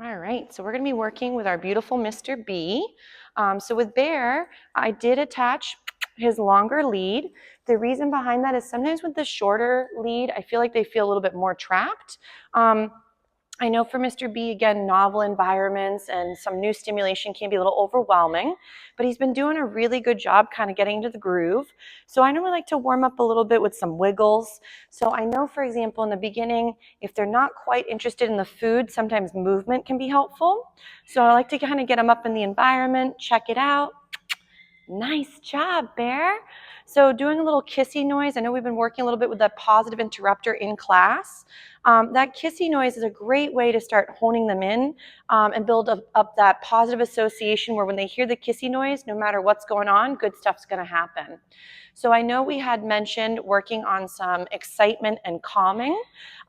All right, so we're going to be working with our beautiful Mr. B. So with Bear, I did attach his longer lead. The reason behind that is sometimes with the shorter lead, I feel like they feel a little bit more trapped. I know for Mr. B, again, novel environments and some new stimulation can be a little overwhelming, but he's been doing a really good job kind of getting into the groove. So I normally like to warm up a little bit with some wiggles. So I know, for example, in the beginning, if they're not quite interested in the food, sometimes movement can be helpful. So I like to kind of get them up in the environment, check it out. Nice job, Bear. So doing a little kissy noise. I know we've been working a little bit with the positive interrupter in class. That kissy noise is a great way to start honing them in and build up that positive association where when they hear the kissy noise, no matter what's going on, good stuff's going to happen. So I know we had mentioned working on some excitement and calming,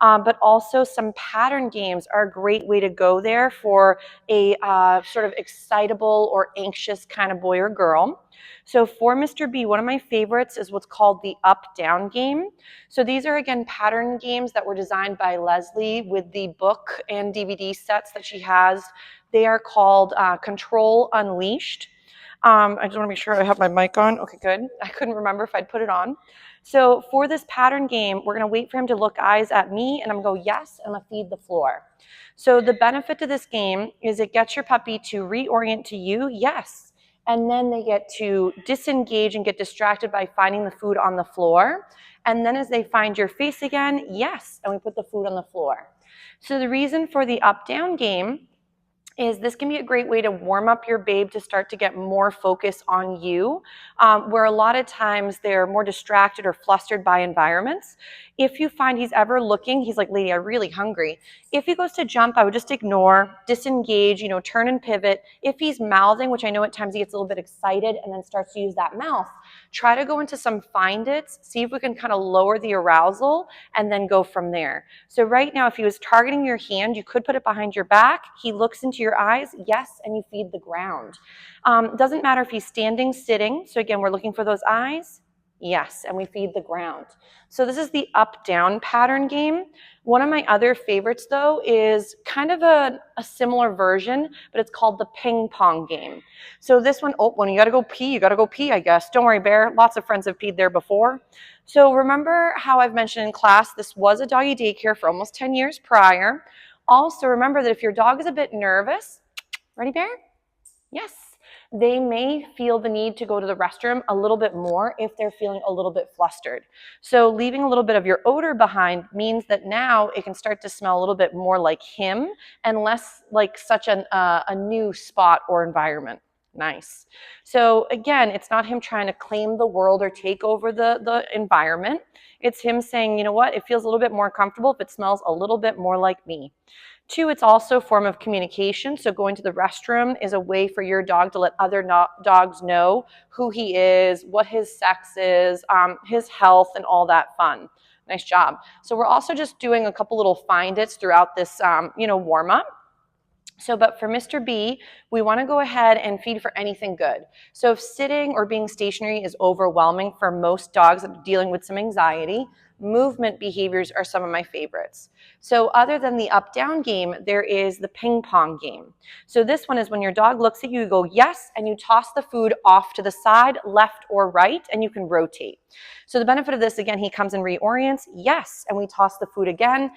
but also some pattern games are a great way to go there for a sort of excitable or anxious kind of boy or girl. So for Mr. B, one of my favorites is what's called the up-down game. So these are, again, pattern games that were designed by Leslie with the book and DVD sets that she has. They are called Control Unleashed. I just want to make sure I have my mic on. Okay, good. I couldn't remember if I'd put it on. So for this pattern game, we're going to wait for him to look eyes at me, and I'm going to go yes, and I'm going to feed the floor. So the benefit to this game is it gets your puppy to reorient to you, yes, and then they get to disengage and get distracted by finding the food on the floor. And then as they find your face again, yes, and we put the food on the floor. So the reason for the up-down game is this can be a great way to warm up your babe to start to get more focus on you, where a lot of times they're more distracted or flustered by environments. If you find he's ever looking, he's like, lady, I'm really hungry. If he goes to jump, I would just ignore, disengage, turn and pivot. If he's mouthing, which I know at times he gets a little bit excited and then starts to use that mouth, try to go into some find its, see if we can kind of lower the arousal and then go from there. So right now, if he was targeting your hand, you could put it behind your back. He looks into your eyes, yes, and you feed the ground. Doesn't matter if he's standing, sitting. So again, we're looking for those eyes. Yes, and we feed the ground. So this is the up-down pattern game. One of my other favorites, though, is kind of a similar version, but it's called the ping pong game. So this one, when you got to go pee, you got to go pee, I guess. Don't worry, Bear. Lots of friends have peed there before. So remember how I've mentioned in class, this was a doggy daycare for almost 10 years prior. Also, remember that if your dog is a bit nervous, ready, Bear? Yes. They may feel the need to go to the restroom a little bit more if they're feeling a little bit flustered. So leaving a little bit of your odor behind means that now it can start to smell a little bit more like him and less like such a new spot or environment. Nice. So again, it's not him trying to claim the world or take over the environment. It's him saying, you know what, it feels a little bit more comfortable if it smells a little bit more like me. 2, it's also a form of communication. So going to the restroom is a way for your dog to let other dogs know who he is, what his sex is, his health, and all that fun. Nice job. So we're also just doing a couple little find its throughout this, warm up. So, but for Mr. B, we want to go ahead and feed for anything good. So if sitting or being stationary is overwhelming for most dogs that are dealing with some anxiety, movement behaviors are some of my favorites. So other than the up-down game, there is the ping pong game. So this one is when your dog looks at you, you go yes, and you toss the food off to the side, left or right, and you can rotate. So the benefit of this, again, he comes and reorients, yes, and we toss the food again.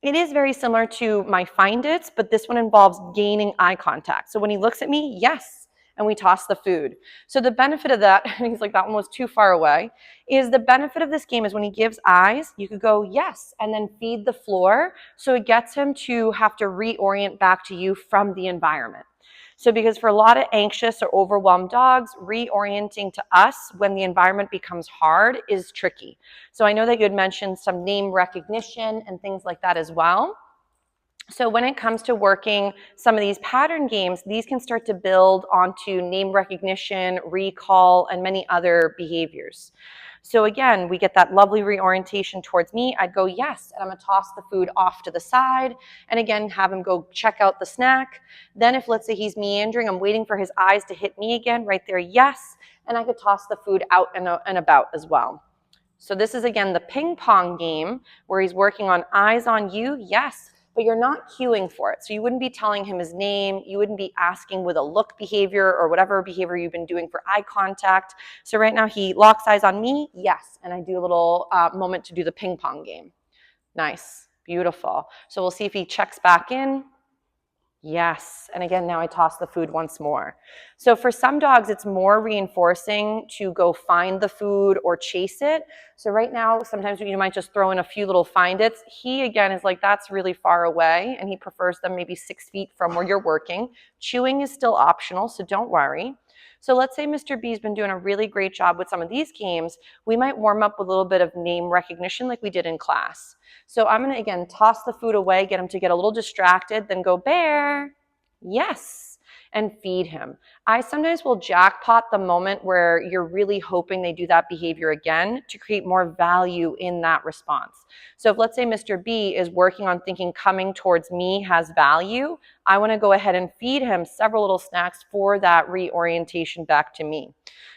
It is very similar to my find its, but this one involves gaining eye contact. So when he looks at me, yes, and we toss the food. So the benefit of that, and he's like, that one was too far away, is the benefit of this game is when he gives eyes, you could go yes, and then feed the floor. So it gets him to have to reorient back to you from the environment. So because for a lot of anxious or overwhelmed dogs, reorienting to us when the environment becomes hard is tricky. So I know that you had mentioned some name recognition and things like that as well. So when it comes to working some of these pattern games, these can start to build onto name recognition, recall, and many other behaviors. So again, we get that lovely reorientation towards me. I'd go yes, and I'm gonna toss the food off to the side, and again, have him go check out the snack. Then if, let's say he's meandering, I'm waiting for his eyes to hit me again, right there, yes, and I could toss the food out and about as well. So this is, again, the ping pong game where he's working on eyes on you, yes, but you're not cueing for it. So you wouldn't be telling him his name. You wouldn't be asking with a look behavior or whatever behavior you've been doing for eye contact. So right now he locks eyes on me, yes, and I do a little moment to do the ping pong game. Nice, beautiful. So we'll see if he checks back in. Yes, and again, now I toss the food once more. So for some dogs, it's more reinforcing to go find the food or chase it. So right now, sometimes you might just throw in a few little find its. He, again, is like, that's really far away, and he prefers them maybe 6 feet from where you're working. Chewing is still optional, so don't worry. So let's say Mr. B's been doing a really great job with some of these games. We might warm up with a little bit of name recognition like we did in class. So I'm going to, again, toss the food away, get him to get a little distracted, then go, bear, yes, and feed him. I sometimes will jackpot the moment where you're really hoping they do that behavior again to create more value in that response. So if, let's say, Mr. B is working on thinking coming towards me has value, I want to go ahead and feed him several little snacks for that reorientation back to me.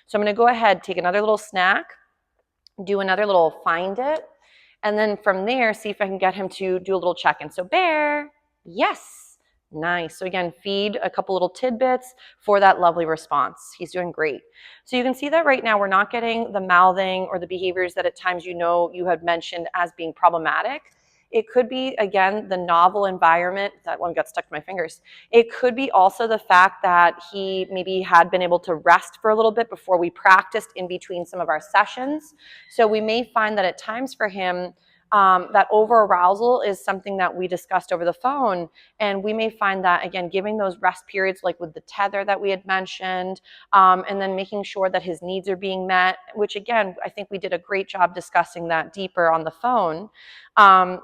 So I'm going to go ahead, take another little snack, do another little find it, and then from there, see if I can get him to do a little check-in. So bear, yes, nice. So again, feed a couple little tidbits for that lovely response. He's doing great. So you can see that right now we're not getting the mouthing or the behaviors that at times you had mentioned as being problematic. It could be, again, the novel environment. That one got stuck to my fingers. It could be also the fact that he maybe had been able to rest for a little bit before we practiced in between some of our sessions. So we may find that at times for him, that over-arousal is something that we discussed over the phone, and we may find that, again, giving those rest periods like with the tether that we had mentioned, and then making sure that his needs are being met, which, again, I think we did a great job discussing that deeper on the phone.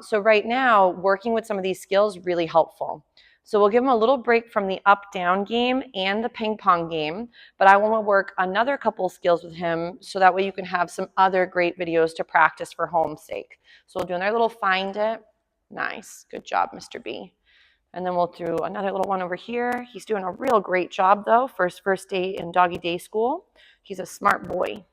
So right now, working with some of these skills, really helpful. So we'll give him a little break from the up-down game and the ping pong game, but I want to work another couple skills with him so that way you can have some other great videos to practice for home's sake. So we'll do another little find it. Nice. Good job, Mr. B. And then we'll do another little one over here. He's doing a real great job, though, for his first day in doggy day school. He's a smart boy.